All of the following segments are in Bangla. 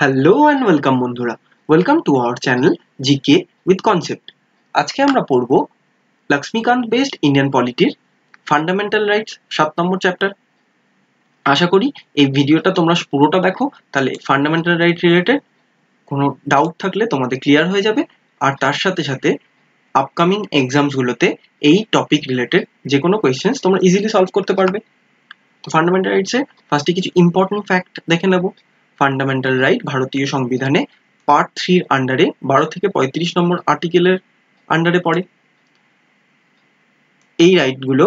হ্যালো অ্যান্ড ওয়েলকাম বন্ধুরা, welcome to our channel GK with concept. আজকে আমরা পড়ব লক্ষ্মীকান্ত বেসড ইন্ডিয়ান পলিটির ফান্ডামেন্টাল রাইটস 7 নম্বর চ্যাপ্টার। আশা করি এই ভিডিওটা তোমরা পুরোটা দেখো, তাহলে ফান্ডামেন্টাল রাইট রিলেটেড কোনো ডাউট থাকলে তোমাদের ক্লিয়ার হয়ে যাবে। আর তার সাথে সাথে আপকামিং এক্সামসগুলোতে এই টপিক রিলেটেড যে কোনো কোয়েশ্চেন্স তোমরা ইজিলি সলভ করতে পারবে। তো ফান্ডামেন্টাল রাইটসে ফার্স্টে কিছু ইম্পর্টেন্ট ফ্যাক্ট দেখে নেব। ফান্ডামেন্টাল রাইট ভারতীয় সংবিধানে পার্ট 3 আন্ডারে 12 থেকে 35 নম্বর আর্টিকেলের আন্ডারে পড়ে। এই রাইটগুলো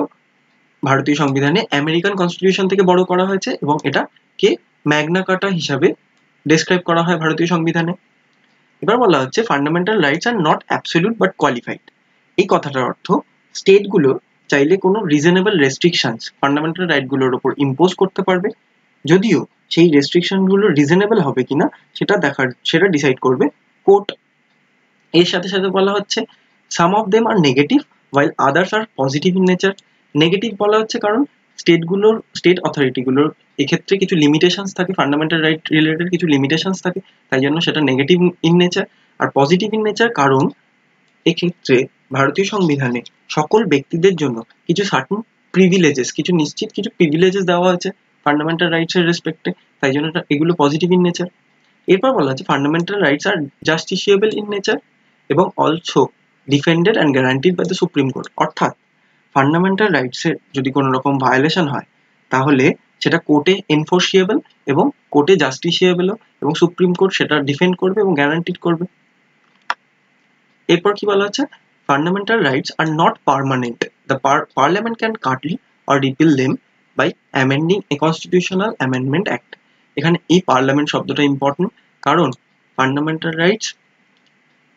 ভারতীয় সংবিধানে আমেরিকান কনস্টিটিউশন থেকে বড় করা হয়েছে এবং এটাকে ম্যাগনা কার্টা হিসাবে ডেসক্রাইব করা হয় ভারতীয় সংবিধানে। এবার বলা হচ্ছে fundamental rights are not absolute but qualified. এই কথাটার অর্থ স্টেটগুলো চাইলে কোনো রিজনেবল রেস্ট্রিকশনস ফান্ডামেন্টাল রাইটগুলোর উপর ইম্পোজ করতে পারবে, যদিও সেই রেস্ট্রিকশনগুলো রিজনেবল হবে কিনা সেটা ডিসাইড করবে কোর্ট। এর সাথে সাথে বলা হচ্ছে some of them are negative while others are positive in nature. Negative বলা হচ্ছে কারণ স্টেট অথরিটিগুলোর এক্ষেত্রে কিছু লিমিটেশনস থাকে, ফান্ডামেন্টাল রাইট রিলেটেড কিছু লিমিটেশনস থাকে, তাই জন্য সেটা নেগেটিভ ইন নেচার। আর পজিটিভ ইন নেচার কারণ এক্ষেত্রে ভারতীয় সংবিধানে সকল ব্যক্তিদের জন্য কিছু সার্টেন প্রিভিলেজেস, কিছু নিশ্চিত কিছু প্রিভিলেজেস দেওয়া হয়েছে ফান্ডামেন্টাল রাইটস এর রেসপেক্টে, তাই জন্য এগুলো পজিটিভ ইন নেচার। এরপর বলা হচ্ছে fundamental rights are justiciable in nature এবং also defended and guaranteed by the supreme court. অর্থাৎ ফান্ডামেন্টাল রাইটসের যদি কোনো রকম ভায়োলেশন হয় তাহলে সেটা কোর্টে এনফোর্সিয়েবল এবং কোর্টে জাস্টিসিয়েবলও, এবং সুপ্রিম কোর্ট সেটা ডিফেন্ড করবে এবং গ্যারান্টিড করবে। এরপর কি বলা হচ্ছে fundamental rights are not permanent, the parliament can curtail or repeal them by amending a constitutional amendment act. এখানে এই পার্লামেন্ট শব্দটা ইম্পর্টেন্ট, কারণ ফান্ডামেন্টাল রাইটস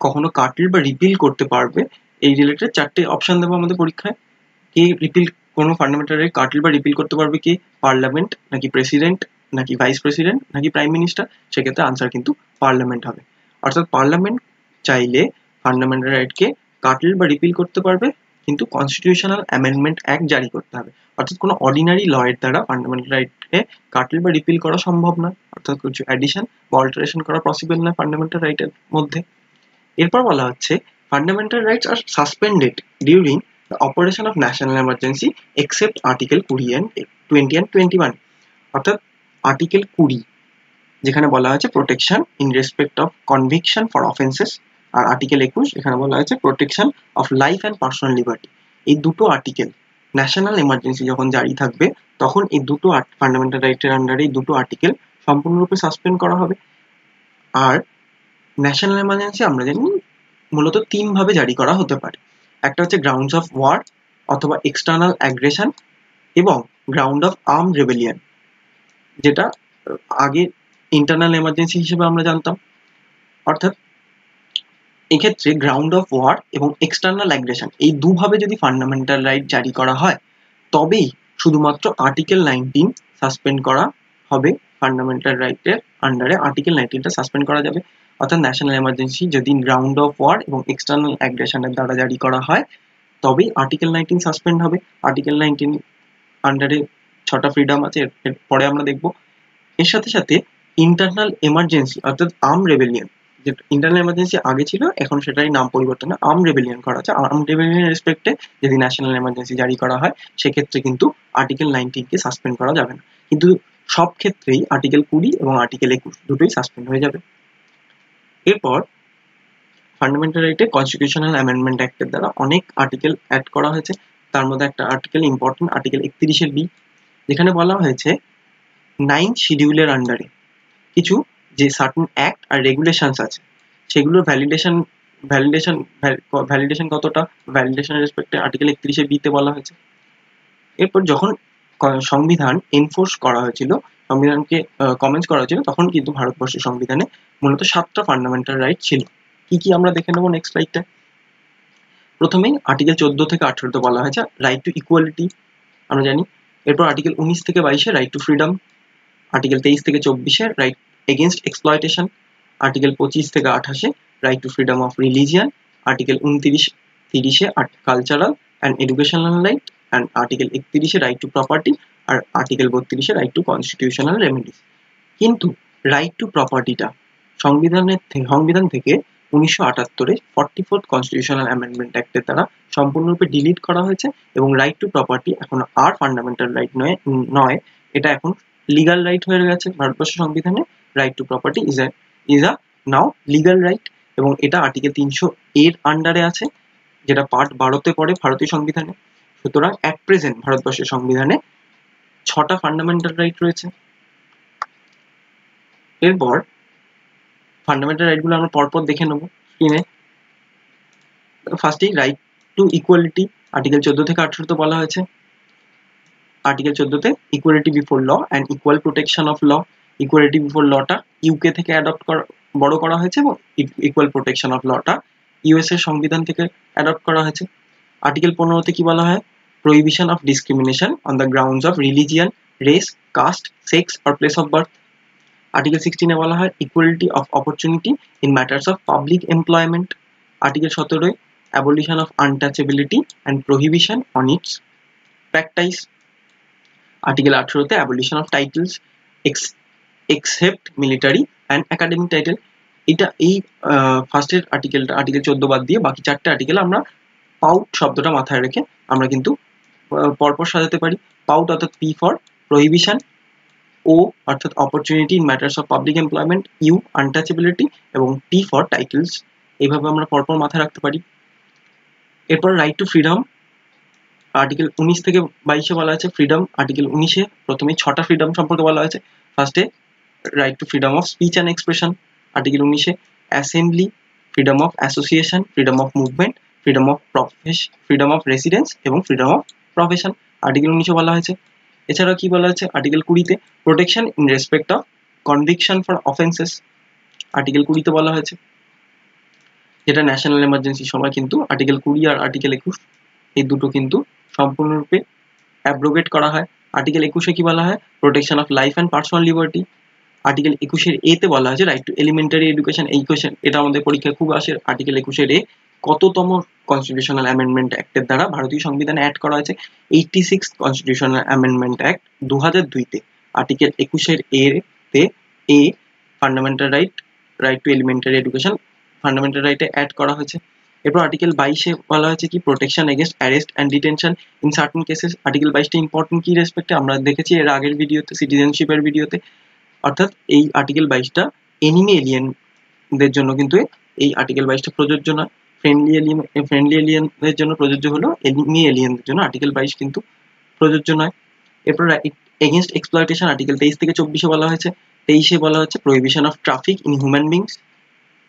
কখনো কাটল বা রিপিল করতে পারবে। এই রিলেটেড 4টে অপশন দেবো আমাদের পরীক্ষায়। কে রিপিল, কোনো ফান্ডামেন্টাল রাইট কাটল বা রিপিল করতে পারবে, কে পার্লামেন্ট নাকি প্রেসিডেন্ট নাকি ভাইস প্রেসিডেন্ট নাকি প্রাইম মিনিস্টার? সেক্ষেত্রে আনসার কিন্তু পার্লামেন্ট হবে। অর্থাৎ পার্লামেন্ট চাইলে ফান্ডামেন্টাল রাইটকে কাটল বা রিপিল করতে পারবে, কিন্তু কনস্টিটিউশনাল অ্যামেন্ডমেন্ট অ্যাক্ট জারি করতে হবে। অর্থাৎ কোনো অর্ডিনারি লয়ের দ্বারা ফান্ডামেন্টাল রাইটকে কাটল বা রিপিল করা সম্ভব নয়, অর্থাৎ কিছু অ্যাডিশন বা অল্টারেশন করা পসিবল নয় ফান্ডামেন্টাল রাইটের মধ্যে। এরপর বলা হচ্ছে fundamental rights are suspended during the operation of national emergency except article 20 and 21। অর্থাৎ আর্টিকেল 20 যেখানে বলা হয়েছে protection in respect of conviction for offences, আর আর্টিকেল 21 এখানে বলা হয়েছে protection of life and personal liberty. এই দুটো আর্টিকেল ন্যাশনাল এমার্জেন্সি যখন জারি থাকবে তখন এই দুটো ফান্ডামেন্টাল রাইটের আন্ডারে এই দুটো আর্টিকেল সম্পূর্ণরূপে সাসপেন্ড করা হবে। আর ন্যাশনাল এমার্জেন্সি আমরা জানি মূলত 3 ভাবে জারি করা হতে পারে। একটা হচ্ছে গ্রাউন্ডস অফ ওয়ার অথবা এক্সটার্নাল অ্যাগ্রেশন এবং গ্রাউন্ড অফ আর্মড রেবেলিয়ন, যেটা আগে ইন্টারনাল এমার্জেন্সি হিসেবে আমরা জানতাম। অর্থাৎ এক্ষেত্রে গ্রাউন্ড অফ ওয়ার এবং এক্সটার্নাল অ্যাগ্রেশন এই দুভাবে যদি ফান্ডামেন্টাল রাইট জারি করা হয় তবেই শুধুমাত্র আর্টিকেল 19 সাসপেন্ড করা হবে। ফান্ডামেন্টাল রাইটের আন্ডারে আর্টিকেল 19টা সাসপেন্ড করা যাবে। অর্থাৎ ন্যাশনাল এমার্জেন্সি যদি গ্রাউন্ড অফ ওয়ার এবং এক্সটার্নাল অ্যাগ্রেশনের দ্বারা জারি করা হয় তবেই আর্টিকেল 19 সাসপেন্ড হবে। আর্টিকেল 19 আন্ডারে 6টা ফ্রিডম আছে, এর পরে আমরা দেখব। এর সাথে সাথে ইন্টারনাল এমার্জেন্সি অর্থাৎ আর্ম রেবেলিয়ন, যে ইন্টারনাল এমার্জেন্সি আগে ছিল এখন সেটাই নাম পরিবর্তন, আর্ম রেবেলিয়ন করা আছে। আর্ম রেবেলিয়নের রেসপেক্টে যদি ন্যাশনাল এমার্জেন্সি জারি করা হয় সেক্ষেত্রে কিন্তু আর্টিকেল 19কে সাসপেন্ড করা যাবে না, কিন্তু সব ক্ষেত্রেই আর্টিকেল 20 এবং আর্টিকেল 21 দুটোই সাসপেন্ড হয়ে যাবে। এরপর ফান্ডামেন্টাল রাইটে কনস্টিটিউশনাল অ্যামেন্ডমেন্ট অ্যাক্টের দ্বারা অনেক আর্টিকেল অ্যাড করা হয়েছে। তার মধ্যে একটা আর্টিকেল ইম্পর্টেন্ট, আর্টিকেল 31 বি, যেখানে বলা হয়েছে 9th শিডিউলের আন্ডারে কিছু যে সার্টেন অ্যাক্ট আর রেগুলেশনস আছে সেগুলোর ভ্যালিডেশন কতটা, ভ্যালিডেশনের রেসপেক্টে আর্টিকেল 31 বিতে বলা হয়েছে। এরপর যখন সংবিধান এনফোর্স করা হয়েছিল, সংবিধানকে কমেন্টস করা হয়েছিল, তখন কিন্তু ভারতবর্ষের সংবিধানে মূলত 7টা ফান্ডামেন্টাল রাইট ছিল। কি কি আমরা দেখে নেব নেক্সট স্লাইডটা। প্রথমেই আর্টিকেল 14 থেকে 18তে বলা হয়েছে রাইট টু ইকুয়ালিটি, আমরা জানি। এরপর আর্টিকেল 19 থেকে 22 রাইট টু ফ্রিডম, আর্টিকেল 23 থেকে 24 রাইট এগেনস্ট এক্সপ্লয়টেশন, আর্টিকেল 25 থেকে 28 right to freedom of religion, article 29-30 cultural and educational right, and article 31 right to property, আর article 32 right to constitutional remedies. কিন্তু রাইট টু প্রপার্টিটা সংবিধান থেকে 1978 44th কনস্টিটিউশনাল অ্যামেন্ডমেন্ট অ্যাক্টের দ্বারা সম্পূর্ণরূপে ডিলিট করা হয়েছে এবং রাইট টু প্রপার্টি এখন আর ফান্ডামেন্টাল রাইট নয়, এটা এখন লিগাল রাইট হয়ে গেছে ভারতবর্ষের সংবিধানে। Right to property is a now legal right, এবং এটা আর্টিকেল 300 এর আন্ডারে আছে, যেটা পার্ট 12তে পড়ে ভারতীয় সংবিধানে। সুতরাং অ্যাট প্রেজেন্ট ভারতবর্ষের সংবিধানে 6টা ফান্ডামেন্টাল রাইট রয়েছে। এরপর ফান্ডামেন্টাল রাইটগুলো আমরা পরপর দেখে নেব স্ক্রিনে। ফার্স্টেই রাইট টু ইকুয়ালিটি, আর্টিকেল 14 থেকে 18তে বলা হয়েছে। আর্টিকেল 14তে equality before law and equal protection of law. Equality before লটা ইউকে থেকে বড় করা হয়েছে এবং ইকুয়াল প্রোটেকশন অফ লটা ইউএস এর সংবিধান থেকে অ্যাডপ্ট করা হয়েছে। আর্টিকেল 15তে কি বলা হয়? Prohibition of discrimination on the grounds of religion, race, caste, sex or place of birth. Article 16 বলা হয় equality of opportunity in matters of public employment. Article 17 abolition of untouchability and prohibition on its practice. Article 18তে abolition of titles except military and academic title. এই ফার্স্টের আর্টিকেলটা, আর্টিকেল 14 বাদ দিয়ে বাকি 4টে আর্টিকেল আমরা পাউট শব্দটা মাথায় রেখে আমরা কিন্তু পরপর সাজাতে পারি। পাউট অর্থাৎ পি ফর প্রহিবিশন, ও অর্থাৎ opportunity in matters of public employment, ইউ আনটাচেবিলিটি এবং টি ফর টাইটেলস। এইভাবে আমরা পরপর মাথায় রাখতে পারি। এরপর রাইট টু ফ্রিডম, আর্টিকেল 19 থেকে 22-এ বলা আছে ফ্রিডম। আর্টিকেল 19-এ প্রথমে 6টা ফ্রিডম সম্পর্কে বলা হয়েছে। ফার্স্টে right to freedom of speech and expression, article 19-এ assembly, freedom of association, freedom of movement, freedom of residence এবং ফ্রিডম অফ প্রফেশন, আর্টিকেল 19-এ বলা হয়েছে। এছাড়াও কি বলা হয়েছে? আর্টিকেল 20-তে protection in respect of conviction for offences, article 20-তে বলা হয়েছে, যেটা ন্যাশনাল এমার্জেন্সির সময় কিন্তু আর্টিকেল 20 আর আর্টিকেল 21 এই দুটো কিন্তু সম্পূর্ণরূপে অ্যাব্রোগেট করা হয়। আর্টিকেল 21-এ কি বলা হয়? Protection of life and personal liberty. Article 21-এর এতে বলা হয়েছে রাইট টু এলিমেন্টারি এডুকেশন। এই কোয়েশ্চেন, এটা আমাদের পরীক্ষায় খুব আসে। আর্টিকেল 21-এর এ কততম কনস্টিটিউশনাল অ্যামেন্ডমেন্ট অ্যাক্টের দ্বারা ভারতীয় সংবিধানে অ্যাড করা হয়েছে? 86 কনস্টিটিউশনাল অ্যামেন্ডমেন্ট অ্যাক্ট 2002-তে আর্টিকেল 21-এর এতে a fundamental right to elementary education fundamental রাইটে অ্যাড করা হয়েছে। এরপর আর্টিকেল 22-এ বলা হয়েছে কি? Protection against arrest and detention in certain cases. Article 22টা ইম্পর্টেন্ট কি রেসপেক্টে আমরা দেখেছি এর আগের ভিডিওতে, সিটিজেনশিপের ভিডিওতে। অর্থাৎ এই আর্টিকেল 22টা এনিমি এলিয়েনদের জন্য কিন্তু এই আর্টিকেল 22টা প্রযোজ্য নয়। ফ্রেন্ডলি এলিয়েনদের জন্য প্রযোজ্য হলো, এনিমি এলিয়েনদের জন্য আর্টিকেল 22 কিন্তু প্রযোজ্য নয়। এরপর এগেনস্ট এক্সপ্লয়টেশন আর্টিকেল 23 থেকে 24-এ বলা হয়েছে। 23-এ বলা হচ্ছে prohibition of traffic in human beings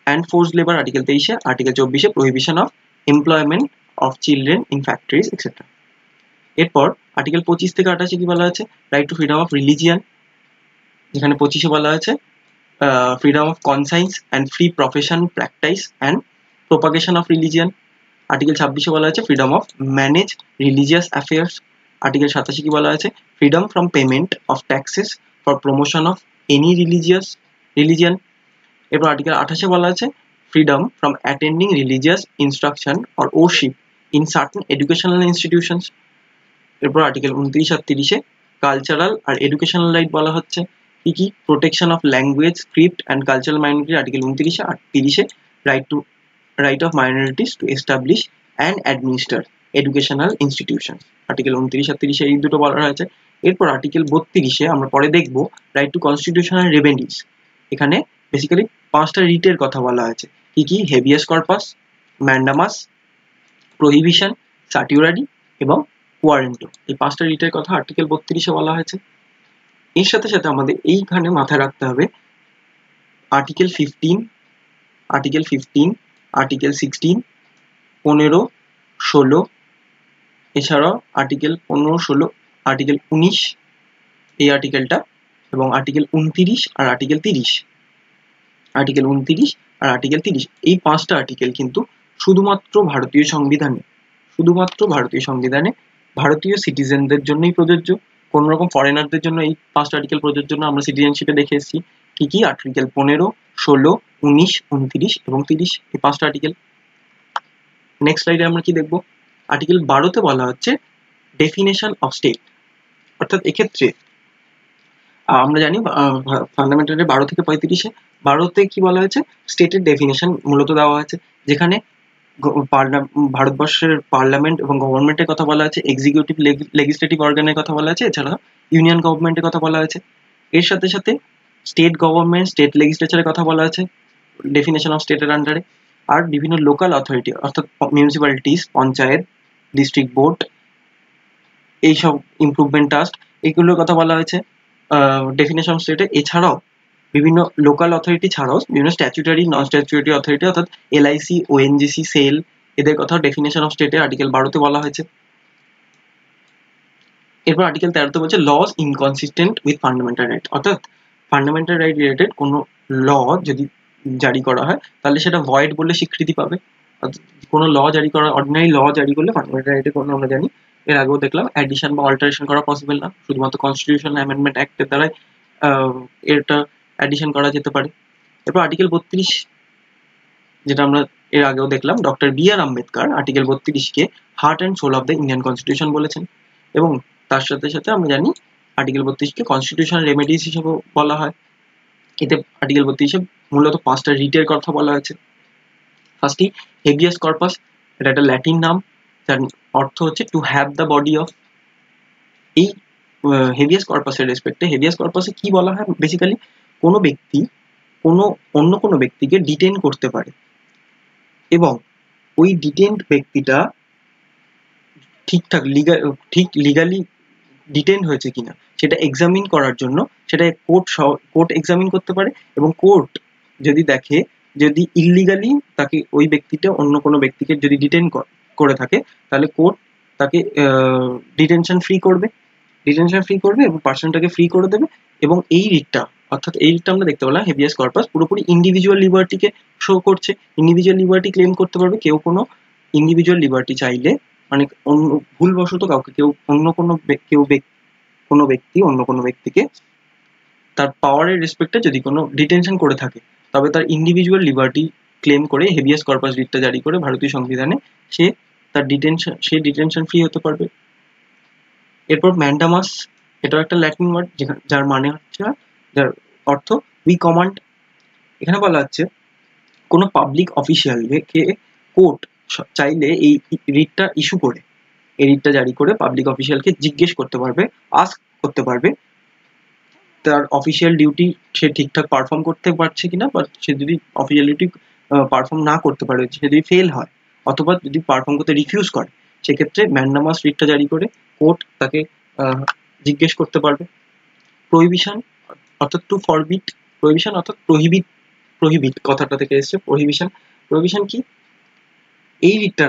and forced labour, article 23-এ। আর্টিকেল 24-এ prohibition of employment of children in factories etcetera. এরপর আর্টিকেল 25 থেকে 28-এ কি বলা হয়েছে? Right to freedom of religion, যেখানে 25-এ বলা হয়েছে freedom of conscience and free profession, practice and propagation of religion. Article 26-এ বলা হয়েছে freedom of manage religious affairs. Article 27-এ কি বলা হয়েছে? Freedom from payment of taxes for promotion of any religion. এরপর আর্টিকেল 28-এ বলা আছে freedom from attending religious instruction or worship in certain educational institutions. এরপর আর্টিকেল 29 আর 30-এ কালচারাল আর এডুকেশনাল রাইট বলা হচ্ছে। কি কি? Protection of language, script and cultural minority, article 29 আর 30-এ right of minorities to establish and administer educational institution, article 29 আর 30-এ এই দুটো বলা হয়েছে। এরপর আর্টিকেল 32-এ আমরা পরে দেখব রাইট টু কনস্টিটিউশনাল রেমেডিস। এখানে বেসিক্যালি 5টা রিটের কথা বলা হয়েছে। কি কি? হেভিয়াস কর্পাস, ম্যান্ডামাস, প্রহিবিশন, সার্টিউরারি এবং কোয়ারেন্টো। এই 5টা রিটের কথা আর্টিকেল 32-এ বলা হয়েছে। এর সাথে সাথে আমাদের এইখানে মাথায় রাখতে হবে আর্টিকেল 15, আর্টিকেল 16, 15, 16, এছাড়াও আর্টিকেল 15, 16, আর্টিকেল 19 এই আর্টিকেলটা, এবং আর্টিকেল 29 আর আর্টিকেল 30। আর্টিকেল 29 আর আর্টিকেল 30 এই 5টা আর্টিকেল কিন্তু শুধুমাত্র ভারতীয় সংবিধানে ভারতীয় সিটিজেনদের জন্যই প্রযোজ্য। কোন রকম ফরেনারদের জন্য এই 5টা আর্টিকেল প্রযোজ্য না। আমরা সিটিজেনশিপে দেখে এসেছি কি কি? আর্টিকেল 15, 16, 19, 29 এবং 30 এই 5টা আর্টিকেল। নেক্সট স্লাইডে আমরা কি দেখব? আর্টিকেল 12-তে বলা হচ্ছে ডেফিনেশন অফ স্টেট। অর্থাৎ এক্ষেত্রে আমরা জানি ফান্ডামেন্টালের 12 থেকে 35-এ 12তে কি বলা হয়েছে, স্টেটের ডেফিনেশন মূলত দেওয়া আছে, যেখানে ভারতবর্ষের পার্লামেন্ট এবং গভর্নমেন্টের কথা বলা আছে, এক্সিকিউটিভ লেজিসলেটিভ অর্গানের কথা বলা আছে, এছাড়া ইউনিয়ন গভর্নমেন্টের কথা বলা আছে। এর সাথে সাথে স্টেট গভর্নমেন্ট, স্টেট লেজিসলেচারের কথা বলা আছে ডেফিনেশন অফ স্টেটের আন্ডারে, আর বিভিন্ন লোকাল অথরিটি অর্থাৎ মিউনিসিপ্যালিটিস, পঞ্চায়েত, ডিস্ট্রিক্ট বোর্ড, এইসব ইমপ্রুভমেন্ট ট্রাস্ট, এগুলোর কথা বলা হয়েছে ডেফিনেশন অফ স্টেটে। এছাড়াও বিভিন্ন লোকাল অথরিটি ছাড়াও বিভিন্ন স্ট্যাচুটারি, নন স্ট্যাচুটারি অথরিটি অর্থাৎ এলআইসি, ওএনজিসি, সেল, এদের কথা ডেফিনেশন অফ স্টেটে আর্টিকেল 12তে বলা হয়েছে। এরপর আর্টিকেল 13তে বলছে laws inconsistent with fundamental right, অর্থাৎ ফান্ডামেন্টাল রাইট রিলেটেড কোনো ল যদি জারি করা হয় তাহলে সেটা ভয়েড বলে স্বীকৃতি পাবে। অর্থাৎ কোনো ল জারি করা, অর্ডিনারি ল জারি করলে ফান্ডামেন্টাল রাইটে কোনো, আমরা জানি এর আগেও দেখলাম, অ্যাডিশন বা অল্টারেশন করা পসিবল না, শুধুমাত্র কনস্টিটিউশনাল অ্যামেন্ডমেন্ট অ্যাক্টের দ্বারাই এটা অ্যাডিশন করা যেতে পারে। এরপর আর্টিকেল 32, যেটা আমরা এর আগেও দেখলাম, doctor B R Ambedkar article 32-কে heart and soul of the Indian constitution বলেছেন, এবং তার সাথে সাথে আমরা জানি আর্টিকেল 32-কে কনস্টিটিউশনাল রেমেডিস হিসেবে বলা হয়। এতে আর্টিকেল 32-এ মূলত 5টা রিটের কথা বলা হয়েছে। ফার্স্টলি হেভিয়াস কর্পাস, এটা একটা ল্যাটিন নাম, যার অর্থ হচ্ছে to have the body of. এই হেভিয়াস কর্পাসের রেসপেক্টে, হেভিয়াস কর্পাসে কি বলা হয়, বেসিক্যালি কোনো ব্যক্তি অন্য কোনো ব্যক্তিকে ডিটেইন করতে পারে, এবং ওই ডিটেইনড ব্যক্তিটা ঠিক লিগালি ডিটেইন হয়েছে কিনা সেটা এক্সামিন করার জন্য সেটা কোর্ট এক্সামিন করতে পারে, এবং কোর্ট যদি দেখে যদি ইললিগালি তাকে ওই ব্যক্তিটা অন্য কোনো ব্যক্তিকে যদি ডিটেইন করে থাকে, তাহলে কোর্ট তাকে ডিটেনশন ফ্রি করবে এবং পার্সনটাকে ফ্রি করে দেবে। এবং এই রিটটা, অর্থাৎ এই রিটটা আমরা দেখতে পেলাম হেভিয়াস কর্পাস পুরোপুরি ইন্ডিভিজুয়াল লিবার্টিকে শো করছে, ইন্ডিভিজুয়াল লিবার্টি ক্লেম করতে পারবে কেউ, কোনো ইন্ডিভিজুয়াল লিবার্টি চাইলে, মানে অন্য ভুলবশত কোনো ব্যক্তি অন্য কোনো ব্যক্তিকে তার পাওয়ারের রেসপেক্টে যদি কোনো ডিটেনশন করে থাকে, তবে তার ইন্ডিভিজুয়াল লিবার্টি ক্লেম করে হেভিয়াস কর্পাস রিটটা জারি করে ভারতীয় সংবিধানে সে ডিটেনশন ফ্রি হতে পারবে। এরপর ম্যান্ডামাস, এটাও একটা ল্যাটিন ওয়ার্ড, যার মানে হচ্ছে, যার অর্থ উই কমান্ড। এখানে বলা হচ্ছে কোনো পাবলিক অফিসিয়ালকে কোর্ট চাইলে এই রিটটা ইস্যু করে, এই রিটটা জারি করে পাবলিক অফিসিয়ালকে জিজ্ঞেস করতে পারবে, আস্ক করতে পারবে তার অফিসিয়াল ডিউটি সে ঠিকঠাক পারফর্ম করতে পারছে কিনা, বা সে যদি অফিসিয়াল ডিউটি পারফর্ম না করতে পারে, সে যদি ফেল হয় অথবা যদি পারফর্ম করতে রিফিউজ করে, সেক্ষেত্রে ম্যান্ডামাস রিটটা জারি করে কোর্ট তাকে জিজ্ঞেস করতে পারবে। প্রহিবিশন অর্থাৎ টু ফরবিট, প্রহিবিশন অর্থাৎ প্রহিবিট কথাটা থেকে এসেছে প্রহিবিশন কি, এই রিটটা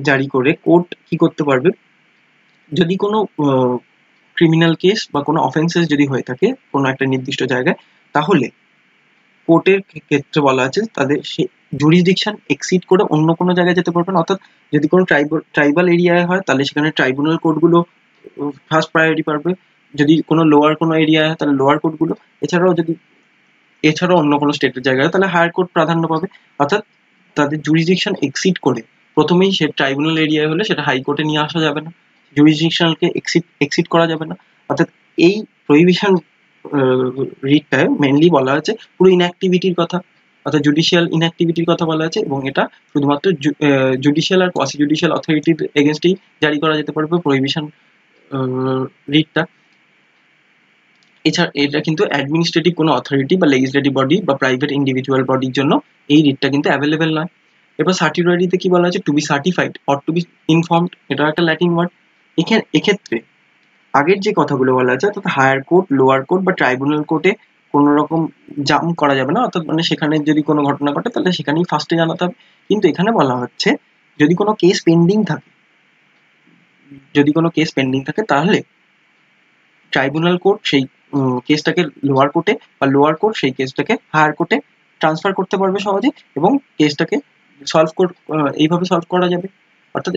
জারি করে কোর্ট কি করতে পারবে, যদি কোনো ক্রিমিনাল কেস বা কোনো অফেন্সেস যদি হয়ে থাকে কোনো একটা নির্দিষ্ট জায়গায়, তাহলে কোর্টের ক্ষেত্রে বলা আছে তাদের সে জুরিসডিকশন এক্সিড করে অন্য কোনো জায়গায় যেতে পারবে না। অর্থাৎ যদি কোনো ট্রাইবাল এরিয়ায় হয় তাহলে সেখানে ট্রাইব্যুনাল কোর্টগুলো ফার্স্ট প্রায়োরিটি পাবে, যদি কোনো লোয়ার কোনো এরিয়ায় হয় তাহলে লোয়ার কোর্টগুলো, এছাড়াও অন্য কোনো স্টেটের জায়গায় তাহলে হায়ার কোর্ট প্রাধান্য পাবে। অর্থাৎ তাদের জুরিসডিকশন এক্সিড করে প্রথমেই সে ট্রাইব্যুনাল এরিয়ায় হলে সেটা হাইকোর্টে নিয়ে আসা যাবে না, জুরিসডিকশনকে এক্সিড করা যাবে না। অর্থাৎ এই প্রহিবিশন রিটটায় মেনলি বলা আছে পুরো ইনঅ্যাক্টিভিটির কথা, অর্থাৎ জুডিশিয়াল ইনঅ্যাক্টিভিটির কথা বলা আছে, এবং এটা শুধুমাত্র জুডিশিয়াল আর কোয়াসি জুডিশিয়াল অথরিটির এগেনস্টেই জারি করা যেতে পারবে প্রহিবিশন রিটটা। এছাড়া এটা কিন্তু অ্যাডমিনিস্ট্রেটিভ কোনো অথরিটি বা লেজিসলেটিভ বডি বা প্রাইভেট ইন্ডিভিজুয়াল বডির জন্য এই রিটটা কিন্তু অ্যাভেলেবেল নয়। এরপর সার্টিফাইডিতে কি বলা আছে, to be certified or to be informed, এটা একটা ল্যাটিন ওয়ার্ড। এক্ষেত্রে আগের যে কথাগুলো বলা আছে, অর্থাৎ হায়ার কোর্ট, লোয়ার কোর্ট বা ট্রাইব্যুনাল কোর্টে কোনো রকম জাম্প করা যাবে না, অর্থাৎ মানে সেখানে যদি কোনো ঘটনা ঘটে তাহলে সেখানেই ফার্স্টে জানাতে হবে। কিন্তু এখানে বলা হচ্ছে যদি কোনো কেস পেন্ডিং থাকে তাহলে ট্রাইব্যুনাল কোর্ট সেই কেসটাকে লোয়ার কোর্টে, বা লোয়ার কোর্ট সেই কেসটাকে হায়ার কোর্টে ট্রান্সফার করতে পারবে সহজে, এবং কেসটাকে এইভাবে সলভ করা যাবে। অর্থাৎ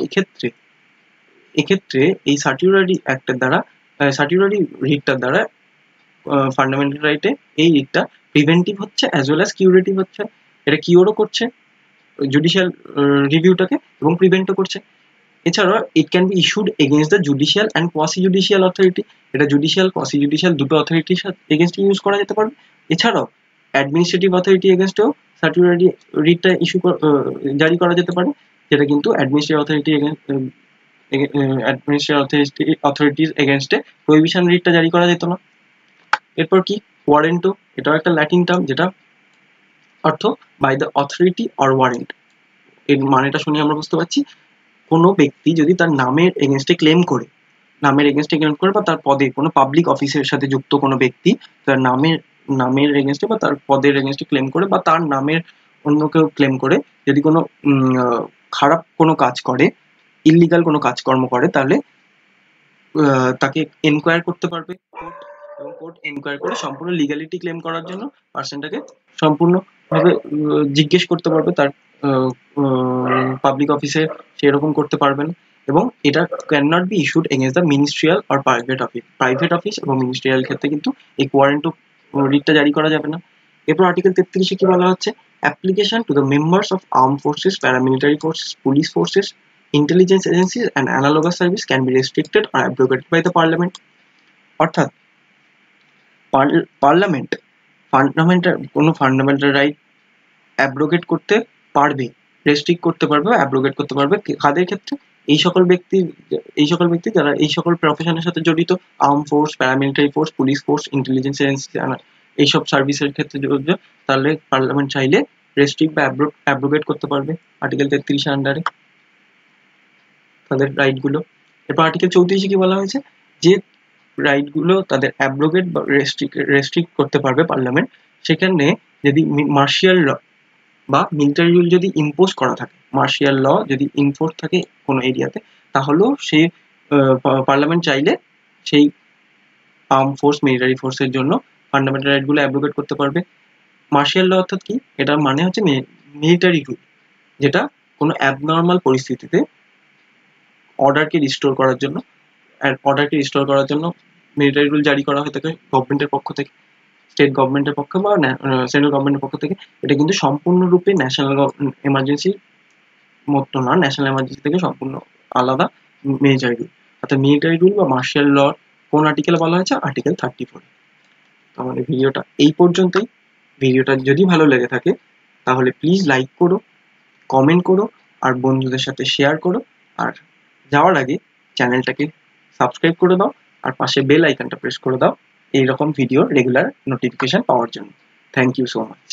এক্ষেত্রে এই সার্টিফাইড অ্যাক্টের দ্বারা, সার্টিফাইড রিটটার দ্বারা ফান্ডামেন্টাল রাইটে এই রিটটা প্রিভেন্টিভ হচ্ছে অ্যাজ ওয়েল অ্যাজ কিউরেটিভ হচ্ছে। এটা কিওরও করছে জুডিশিয়াল রিভিউটাকে এবং প্রিভেন্টও করছে। এছাড়াও it can be issued against the judicial and quasi judicial authority. এটা জুডিশিয়াল কোয়াসি জুডিশিয়াল দুটো অথরিটির এগেনস্টে ইউজ করা যেতে পারবে। এছাড়াও অ্যাডমিনিস্ট্রেটিভ অথরিটি এগেনস্টেও সার্টিফিকেট রিটটা জারি করা যেতে পারে, যেটা কিন্তু অ্যাডমিনিস্ট্রেটিভ অথরিটির এগেনস্টে প্রহিবিশন রিটটা জারি করা যেত না। এরপর কি ওয়ারেন্টো, এটাও একটা ল্যাটিন টার্ম যেটা অর্থ by the authority or warrant. এর মানেটা শুনে আমরা বুঝতে পারছি কোনো ব্যক্তি যদি তার নামের এগেনস্টে ক্লেম করে বা তার পদে কোনো পাবলিক অফিসের সাথে যুক্ত কোনো ব্যক্তি তার নামের এগেনস্টে বা তার পদের এগেনস্টে ক্লেম করে বা তার নামের অন্য কেউ ক্লেম করে যদি কোনো খারাপ কোনো কাজ করে, ইল্লিগাল কোনো কাজকর্ম করে, তাহলে তাকে এনকোয়ার করতে পারবে কোর্ট, এবং কোর্ট এনকোয়ার করে সম্পূর্ণ লিগ্যালিটি ক্লেম করার জন্য পার্সনটাকে সম্পূর্ণভাবে জিজ্ঞেস করতে পারবে তার পাবলিক অফিসে সেরকম করতে পারবেন। এবং এটা can not be issued against the ministerial or private office এবং মিনিস্ট্রিয়াল ক্ষেত্রে কিন্তু এই ওয়ারেন্ট রিটটা জারি করা যাবে না। এরপর আর্টিকেল 33-এ কি বলা হচ্ছে, application to the members of arm forces, paramilitary forces, police forces, intelligence agencies and analogous service can be restricted or abrogated by the parliament। অর্থাৎ পার্লামেন্ট কোনো ফান্ডামেন্টাল রাইট অ্যাব্রোগেট করতে পারবে, রেস্ট্রিক্ট করতে পারবে, অ্যাব্রোগেট করতে পারবে কাদের ক্ষেত্রে, এই সকল ব্যক্তি যারা এই সকল প্রফেশনের সাথে জড়িত, arm force, paramilitary force, police force, intelligence agency, এইসব সার্ভিসের ক্ষেত্রে জড়িত, তাহলে পার্লামেন্ট চাইলে রেস্ট্রিক্ট বা অ্যাব্রোগেট করতে পারবে আর্টিকেল 33 আন্ডারে তাদের রাইটগুলো। এরপর আর্টিকেল 34-এ কি বলা হয়েছে, যে রাইটগুলো তাদের অ্যাব্রোগেট বা রেস্ট্রিক্ট করতে পারবে পার্লামেন্ট, সেখানে যদি মার্শিয়াল ল বা মিলিটারি রুল যদি ইম্পোজ করা থাকে, মার্শিয়াল ল যদি ইনফোর্স থাকে কোনো এরিয়াতে, তাহলেও সে পার্লামেন্ট চাইলে সেই আর্ম ফোর্স, মিলিটারি ফোর্সের জন্য ফান্ডামেন্টাল রাইটগুলো অ্যাব্রোগেট করতে পারবে। মার্শিয়াল ল অর্থাৎ কি, এটার মানে হচ্ছে মিলিটারি রুল, যেটা কোনো অ্যাবনর্মাল পরিস্থিতিতে অর্ডারকে রিস্টোর করার জন্য মিলিটারি রুল জারি করা হয়ে থাকে গভর্নমেন্টের পক্ষ থেকে, স্টেট গভর্নমেন্টের পক্ষ বা সেন্ট্রাল গভর্নমেন্টের পক্ষ থেকে। এটা কিন্তু সম্পূর্ণরূপে ন্যাশনাল এমার্জেন্সির মতো না, ন্যাশনাল এমার্জেন্সি থেকে সম্পূর্ণ আলাদা মিলিটারি রুল। অর্থাৎ মিলিটারি রুল বা মার্শাল ল কোন আর্টিকেলে বলা হয়েছে, আর্টিকেল 34। তো আমাদের ভিডিওটা এই পর্যন্তই। ভিডিওটা যদি ভালো লেগে থাকে তাহলে প্লিজ লাইক করো, কমেন্ট করো, আর বন্ধুদের সাথে শেয়ার করো। আর যাওয়ার আগে চ্যানেলটাকে সাবস্ক্রাইব করে দাও, আর পাশে বেল আইকনটা প্রেস করে দাও এইরকম ভিডিওর রেগুলার নোটিফিকেশন পাওয়ার জন্য। Thank you so much.